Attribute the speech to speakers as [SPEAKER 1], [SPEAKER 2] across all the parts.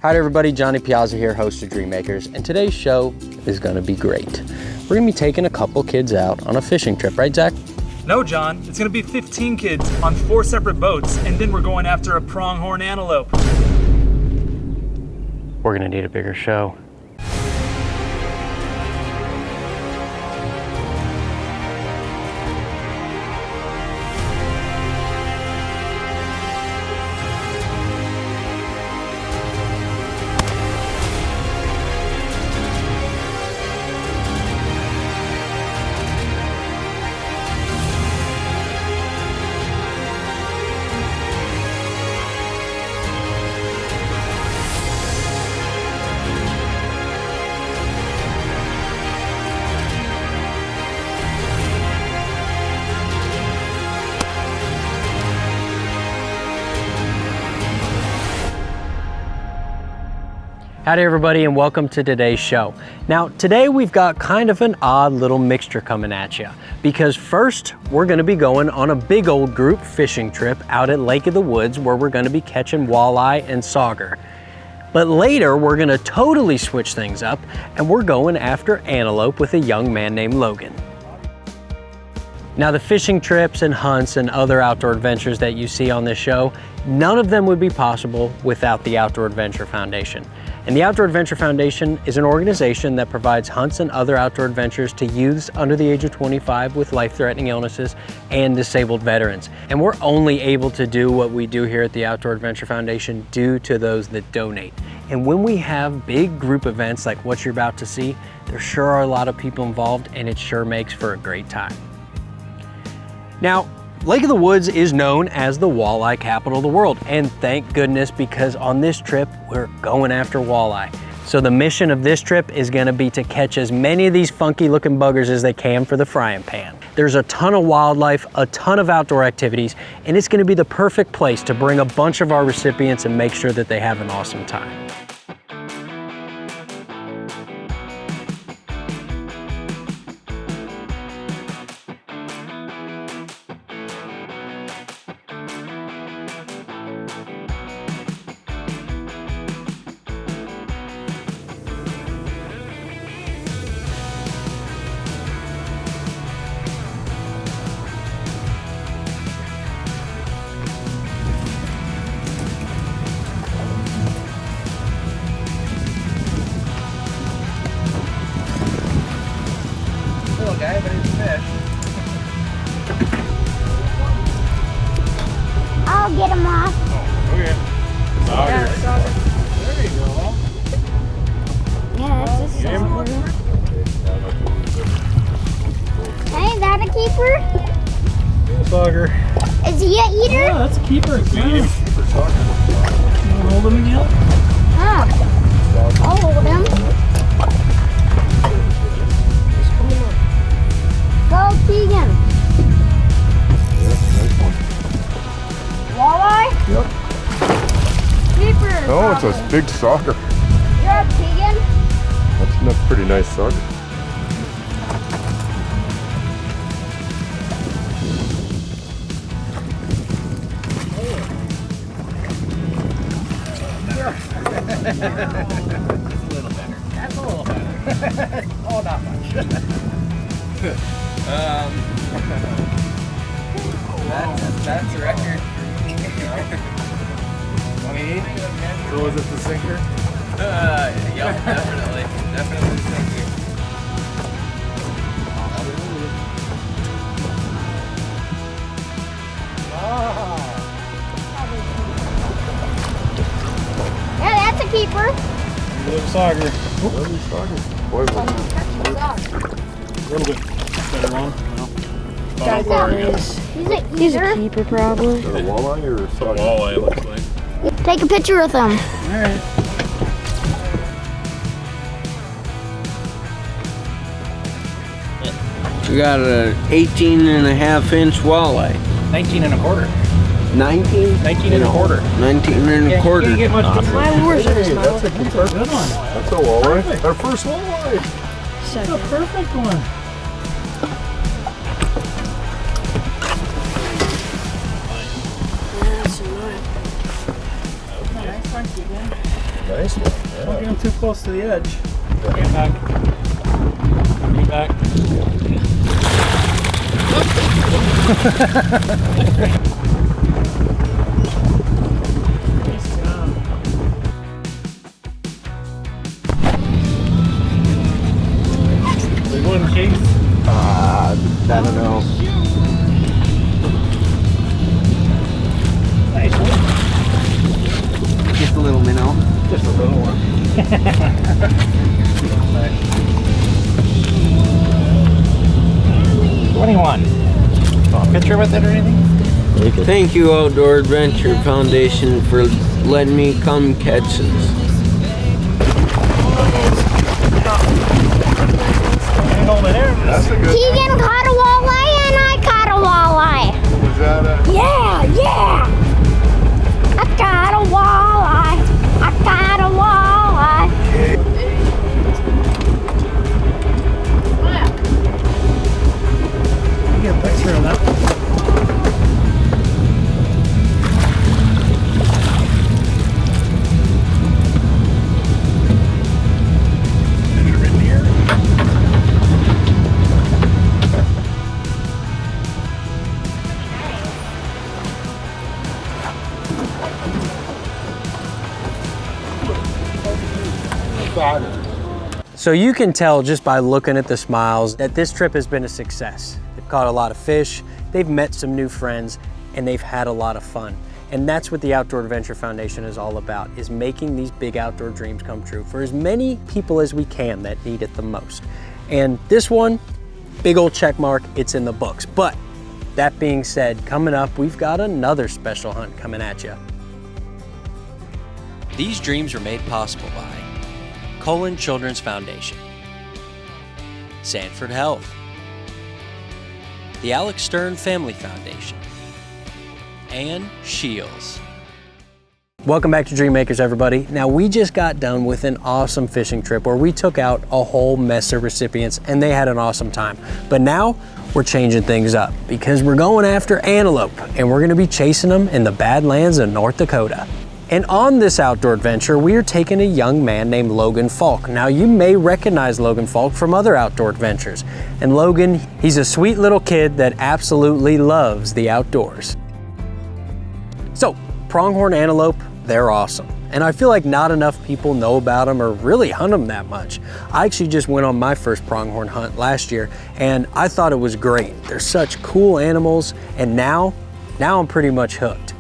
[SPEAKER 1] Hi everybody, Johnny Piazza here, host of Dream Makers, and today's show is gonna be great. We're gonna be taking a couple kids out on a fishing trip, right Zach?
[SPEAKER 2] No, John, it's gonna be 15 kids on 4 separate boats, and then we're going after a pronghorn antelope.
[SPEAKER 1] We're gonna need a bigger show. Howdy everybody and welcome to today's show. Now today we've got kind of an odd little mixture coming at you because first we're going to be going on a big old group fishing trip out at Lake of the Woods where we're going to be catching walleye and sauger. But later we're going to totally switch things up and we're going after antelope with a young man named Logan. Now the fishing trips and hunts and other outdoor adventures that you see on this show, none of them would be possible without the Outdoor Adventure Foundation. And the Outdoor Adventure Foundation is an organization that provides hunts and other outdoor adventures to youths under the age of 25 with life-threatening illnesses and disabled veterans. And we're only able to do what we do here at the Outdoor Adventure Foundation due to those that donate. And when we have big group events like what you're about to see, there sure are a lot of people involved and it sure makes for a great time. Now, Lake of the Woods is known as the Walleye Capital of the world, and thank goodness because on this trip, we're going after walleye. So the mission of this trip is gonna be to catch as many of these funky looking buggers as they can for the frying pan. There's a ton of wildlife, a ton of outdoor activities, and it's gonna be the perfect place to bring a bunch of our recipients and make sure that they have an awesome time.
[SPEAKER 3] Guy, but it's fish.
[SPEAKER 4] I'll get him off.
[SPEAKER 3] Oh, okay. There you go.
[SPEAKER 4] Yeah, that's a sauger. Hey, is that a keeper?
[SPEAKER 3] Sauger.
[SPEAKER 4] Is he a eater?
[SPEAKER 2] Yeah, that's a keeper.
[SPEAKER 3] Keeper sauger.
[SPEAKER 2] You wanna hold him again?
[SPEAKER 4] Huh. I'll hold him. Go, Keegan. Walleye?
[SPEAKER 5] Yep.
[SPEAKER 4] Keeper.
[SPEAKER 5] Oh, it's a big sauger.
[SPEAKER 4] You're up, Keegan.
[SPEAKER 5] That's a pretty nice sauger.
[SPEAKER 3] That's a little better. That's a little better. Oh, not much. That's a record for me. 28?
[SPEAKER 5] So was it the sinker?
[SPEAKER 3] Yeah, definitely. Definitely the sinker.
[SPEAKER 4] Yeah, that's a keeper.
[SPEAKER 2] Little sauger.
[SPEAKER 5] Lovely sauger. Boy,
[SPEAKER 2] A little bit better one.
[SPEAKER 4] He's a
[SPEAKER 6] Keeper probably.
[SPEAKER 5] is it a walleye or a sauger?
[SPEAKER 2] Walleye, it looks like.
[SPEAKER 4] Take a picture with him.
[SPEAKER 2] Alright.
[SPEAKER 7] We got an 18.5-inch walleye.
[SPEAKER 2] 19 and a quarter.
[SPEAKER 7] 19?
[SPEAKER 2] 19 and a quarter.
[SPEAKER 7] 19 and a quarter.
[SPEAKER 2] Can't get much bigger.
[SPEAKER 6] My lures are
[SPEAKER 5] Hey,
[SPEAKER 6] small.
[SPEAKER 5] that's a keeper.
[SPEAKER 2] Good one.
[SPEAKER 5] That's a walleye.
[SPEAKER 2] Perfect.
[SPEAKER 5] Our first walleye.
[SPEAKER 2] That's a perfect one.
[SPEAKER 6] That's a nice.
[SPEAKER 2] Nice one, Keegan.
[SPEAKER 5] Nice one.
[SPEAKER 2] Don't get him too close to the edge. Get back. Get back. Nice job. Big one, Keith.
[SPEAKER 5] I don't know.
[SPEAKER 2] Nice one.
[SPEAKER 7] Just a little minnow.
[SPEAKER 2] Just a little one. 21. Want a picture with it or anything?
[SPEAKER 7] Thank you, Outdoor Adventure Foundation, for letting me come catch this.
[SPEAKER 2] Hold it there.
[SPEAKER 5] That's a good
[SPEAKER 4] Keegan caught a walleye and I caught a walleye.
[SPEAKER 5] Was that a...
[SPEAKER 4] Yeah. I got a walleye. I got a walleye.
[SPEAKER 2] Get a picture of that.
[SPEAKER 1] So you can tell just by looking at the smiles that this trip has been a success. They've caught a lot of fish, they've met some new friends, and they've had a lot of fun. And that's what the Outdoor Adventure Foundation is all about, is making these big outdoor dreams come true for as many people as we can that need it the most. And this one, big old check mark, it's in the books. But that being said, coming up, we've got another special hunt coming at you. These dreams are made possible by Colon Children's Foundation, Sanford Health, the Alex Stern Family Foundation, and Shields. Welcome back to Dream Makers, everybody. Now, we just got done with an awesome fishing trip where we took out a whole mess of recipients and they had an awesome time. But now we're changing things up because we're going after antelope and we're gonna be chasing them in the Badlands of North Dakota. And on this outdoor adventure, we are taking a young man named Logan Falk. Now, you may recognize Logan Falk from other outdoor adventures. And Logan, he's a sweet little kid that absolutely loves the outdoors. So, pronghorn antelope, they're awesome. And I feel like not enough people know about them or really hunt them that much. I actually just went on my first pronghorn hunt last year and I thought it was great. They're such cool animals, and now I'm pretty much hooked.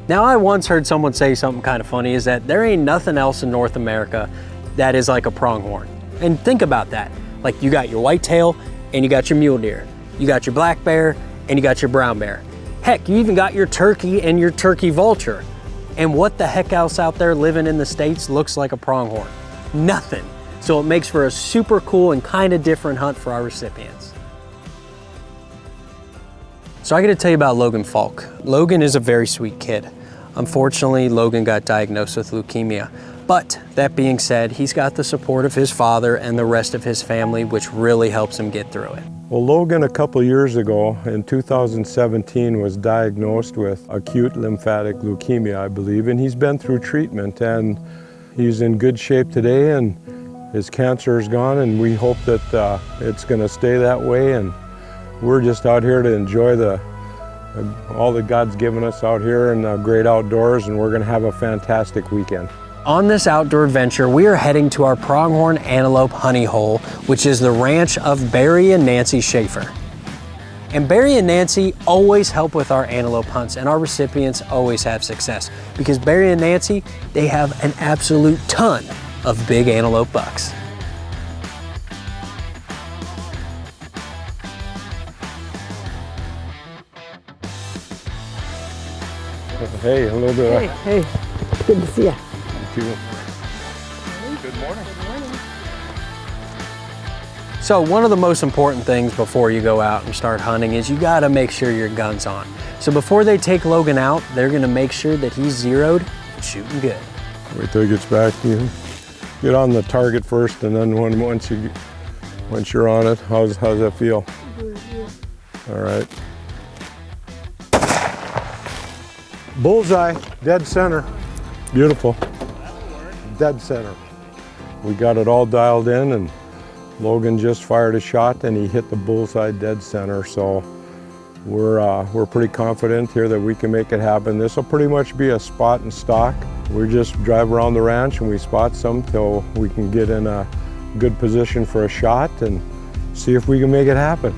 [SPEAKER 1] Now, I once heard someone say something kind of funny, is that there ain't nothing else in North America that is like a pronghorn. And think about that. Like, you got your whitetail and you got your mule deer. You got your black bear and you got your brown bear. Heck, you even got your turkey and your turkey vulture. And what the heck else out there living in the States looks like a pronghorn? Nothing. So it makes for a super cool and kind of different hunt for our recipients. So I got to tell you about Logan Falk. Logan is a very sweet kid. Unfortunately, Logan got diagnosed with leukemia. But that being said, he's got the support of his father and the rest of his family, which really helps him get through it.
[SPEAKER 5] Well, Logan, a couple years ago, in 2017, was diagnosed with acute lymphatic leukemia, I believe, and he's been through treatment, and he's in good shape today, and his cancer is gone, and we hope that it's going to stay that way, and we're just out here to enjoy all that God's given us out here in the great outdoors, and we're going to have a fantastic weekend.
[SPEAKER 1] On this outdoor adventure, we are heading to our pronghorn antelope honey hole, which is the ranch of Barry and Nancy Schaefer. And Barry and Nancy always help with our antelope hunts, and our recipients always have success because Barry and Nancy, they have an absolute ton of big antelope bucks.
[SPEAKER 5] Hey, a little bit.
[SPEAKER 6] Hey, good to see you.
[SPEAKER 5] Good morning.
[SPEAKER 1] So one of the most important things before you go out and start hunting is you gotta make sure your gun's on. So before they take Logan out, they're gonna make sure that he's zeroed and shooting good.
[SPEAKER 5] Wait till he gets back. You get on the target first, and then once you're on it, how's that feel? All right. Bullseye, dead center. Beautiful. Dead center. We got it all dialed in, and Logan just fired a shot and he hit the bullseye dead center. So we're pretty confident here that we can make it happen. This will pretty much be a spot and stock. We just drive around the ranch and we spot some till we can get in a good position for a shot and see if we can make it happen.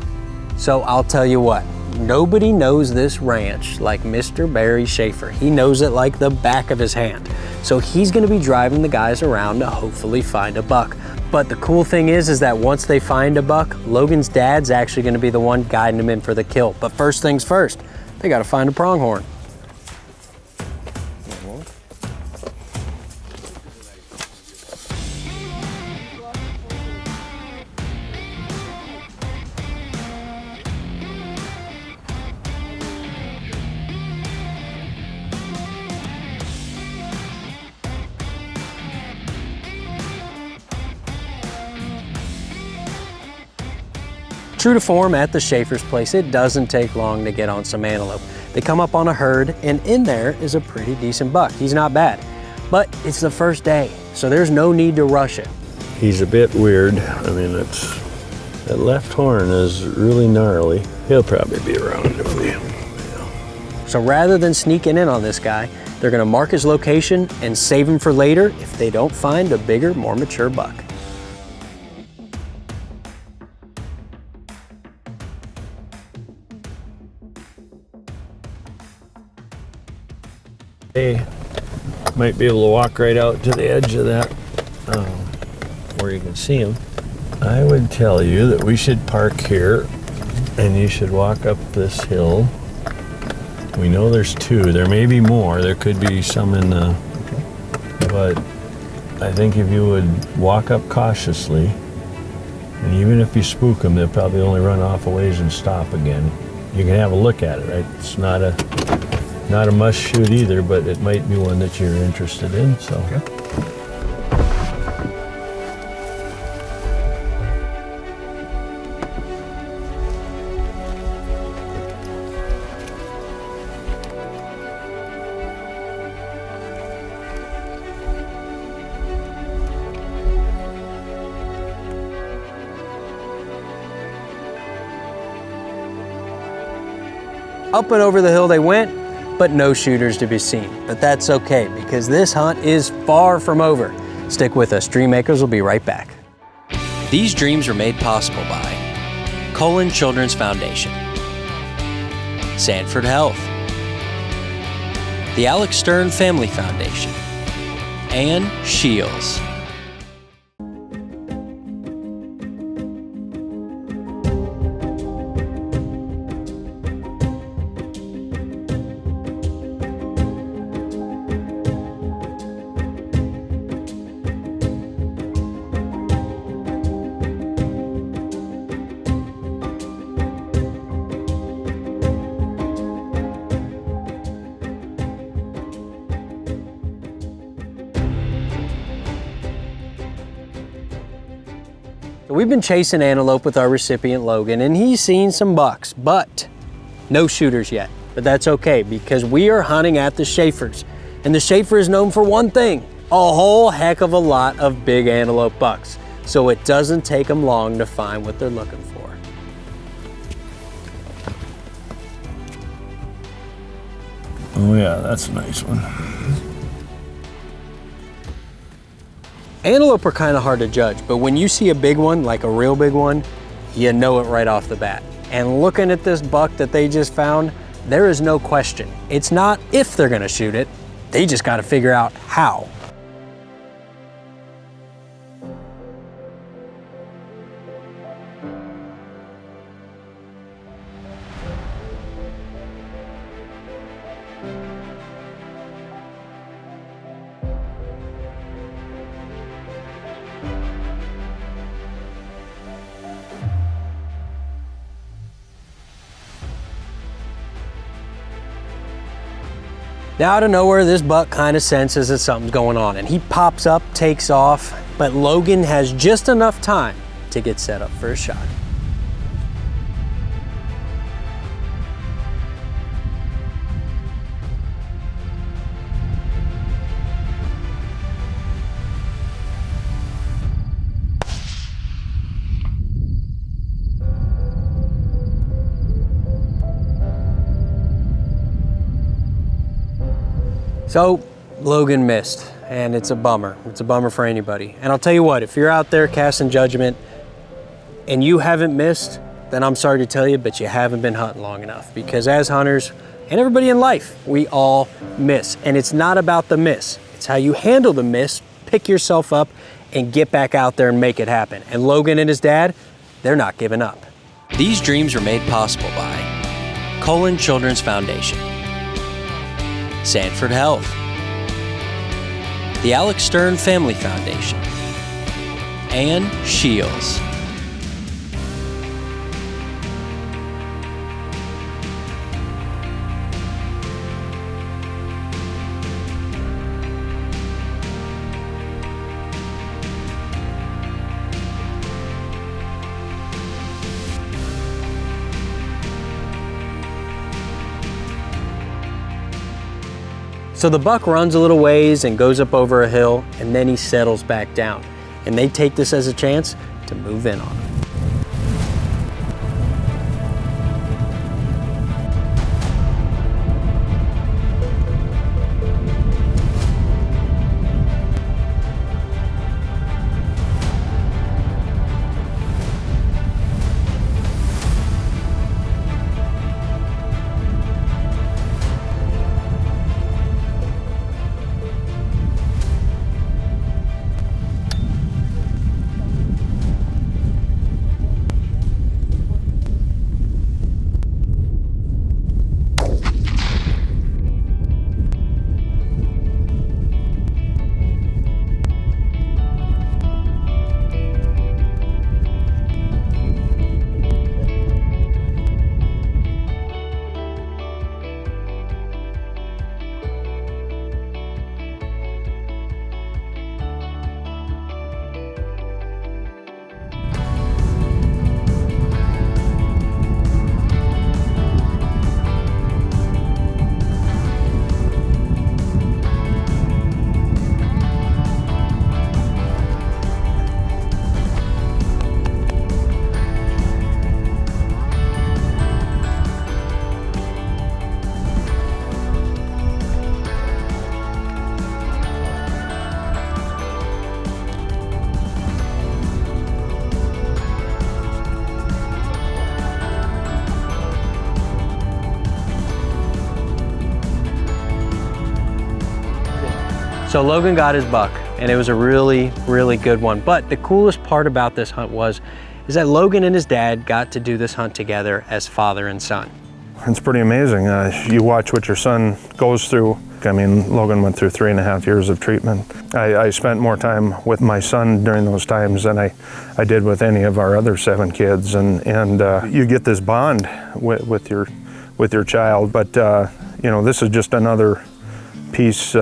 [SPEAKER 1] So I'll tell you what, nobody knows this ranch like Mr. Barry Schaefer. He knows it like the back of his hand. So he's gonna be driving the guys around to hopefully find a buck. But the cool thing is that once they find a buck, Logan's dad's actually gonna be the one guiding him in for the kill. But first things first, they gotta find a pronghorn. True to form at the Schaefer's place, it doesn't take long to get on some antelope. They come up on a herd, and in there is a pretty decent buck. He's not bad, but it's the first day, so there's no need to rush it.
[SPEAKER 8] He's a bit weird. I mean, that left horn is really gnarly. He'll probably be around if we,
[SPEAKER 1] So rather than sneaking in on this guy, they're gonna mark his location and save him for later if they don't find a bigger, more mature buck.
[SPEAKER 8] Hey, might be able to walk right out to the edge of that where you can see him. I would tell you that we should park here and you should walk up this hill. We know there's two. There may be more. There could be some in the, but I think if you would walk up cautiously, and even if you spook them, they'll probably only run off a ways and stop again. You can have a look at it, right? It's not a must shoot either, but it might be one that you're interested in, so. Okay.
[SPEAKER 1] Up and over the hill they went, but no shooters to be seen. But that's okay, because this hunt is far from over. Stick with us, Dream Makers will be right back. These dreams are made possible by Cullen Children's Foundation, Sanford Health, the Alex Stern Family Foundation, and Shields. We've been chasing antelope with our recipient Logan, and he's seen some bucks, but no shooters yet. But that's okay, because we are hunting at the Schaefer's. And the Schaefer is known for one thing, a whole heck of a lot of big antelope bucks. So it doesn't take them long to find what they're looking for.
[SPEAKER 8] Oh yeah, that's a nice one.
[SPEAKER 1] Antelope are kind of hard to judge, but when you see a big one, like a real big one, you know it right off the bat. And looking at this buck that they just found, there is no question. It's not if they're gonna shoot it, they just gotta figure out how. Now out of nowhere, this buck kind of senses that something's going on and he pops up, takes off, but Logan has just enough time to get set up for a shot. So Logan missed, and it's a bummer. It's a bummer for anybody. And I'll tell you what, if you're out there casting judgment and you haven't missed, then I'm sorry to tell you, but you haven't been hunting long enough. Because as hunters, and everybody in life, we all miss. And it's not about the miss. It's how you handle the miss, pick yourself up, and get back out there and make it happen. And Logan and his dad, they're not giving up. These dreams are made possible by Colon Children's Foundation, Sanford Health, the Alex Stern Family Foundation, and Shields. So the buck runs a little ways and goes up over a hill, and then he settles back down. And they take this as a chance to move in on him. So Logan got his buck, and it was a really, really good one. But the coolest part about this hunt is that Logan and his dad got to do this hunt together as father and son.
[SPEAKER 9] It's pretty amazing. You watch what your son goes through. I mean, Logan went through 3.5 years of treatment. I spent more time with my son during those times than I did with any of our other 7 kids. And you get this bond with your child. But you know, this is just another piece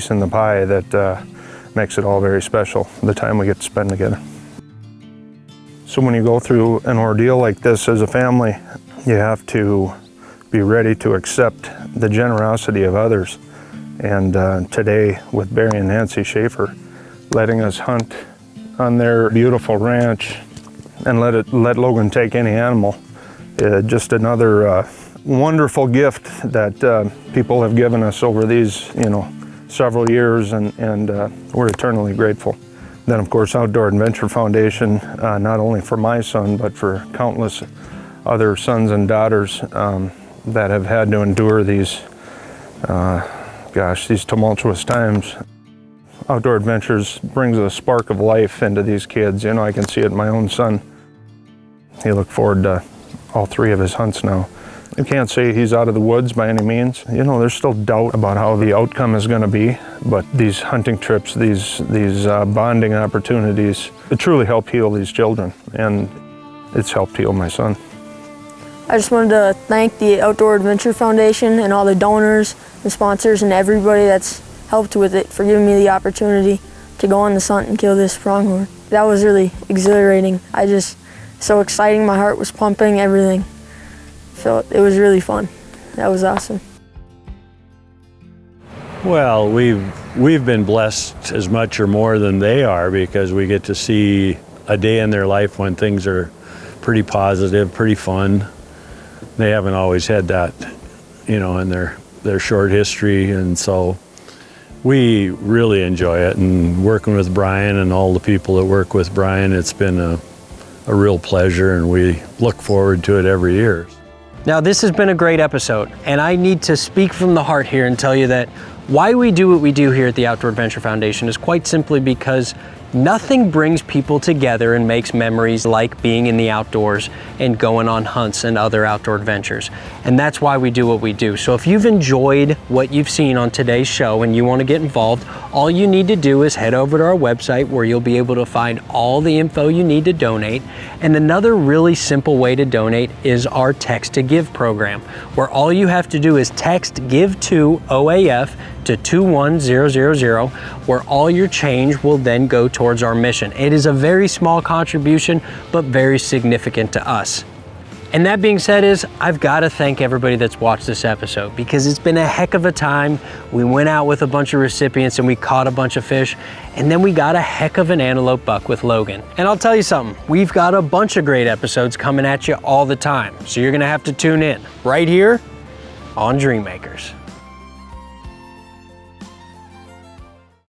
[SPEAKER 9] in the pie that makes it all very special, the time we get to spend together. So when you go through an ordeal like this as a family, you have to be ready to accept the generosity of others. And today, with Barry and Nancy Schaefer letting us hunt on their beautiful ranch and let Logan take any animal, just another wonderful gift that people have given us over these, several years, and we're eternally grateful. Then, of course, Outdoor Adventure Foundation, not only for my son, but for countless other sons and daughters that have had to endure these tumultuous times. Outdoor Adventures brings a spark of life into these kids. I can see it in my own son. He looked forward to all 3 of his hunts now. I can't say he's out of the woods by any means. There's still doubt about how the outcome is going to be, but these hunting trips, these bonding opportunities, it truly helped heal these children, and it's helped heal my son.
[SPEAKER 10] I just wanted to thank the Outdoor Adventure Foundation and all the donors and sponsors and everybody that's helped with it for giving me the opportunity to go on this hunt and kill this pronghorn. That was really exhilarating. So exciting, my heart was pumping, everything. It was really fun. That was awesome.
[SPEAKER 8] Well, we've been blessed as much or more than they are, because we get to see a day in their life when things are pretty positive, pretty fun. They haven't always had that, in their their short history, and so we really enjoy it. And working with Brian and all the people that work with Brian, it's been a real pleasure, and we look forward to it every year.
[SPEAKER 1] Now, this has been a great episode, and I need to speak from the heart here and tell you that why we do what we do here at the Outdoor Adventure Foundation is quite simply because nothing brings people together and makes memories like being in the outdoors and going on hunts and other outdoor adventures. And that's why we do what we do. So if you've enjoyed what you've seen on today's show and you want to get involved, all you need to do is head over to our website where you'll be able to find all the info you need to donate. And another really simple way to donate is our Text to Give program, where all you have to do is text Give to OAF to 21000, where all your change will then go towards our mission. It is a very small contribution, but very significant to us. And that being said I've got to thank everybody that's watched this episode, because it's been a heck of a time. We went out with a bunch of recipients and we caught a bunch of fish, and then we got a heck of an antelope buck with Logan. And I'll tell you something, we've got a bunch of great episodes coming at you all the time. So you're gonna have to tune in right here on Dream Makers.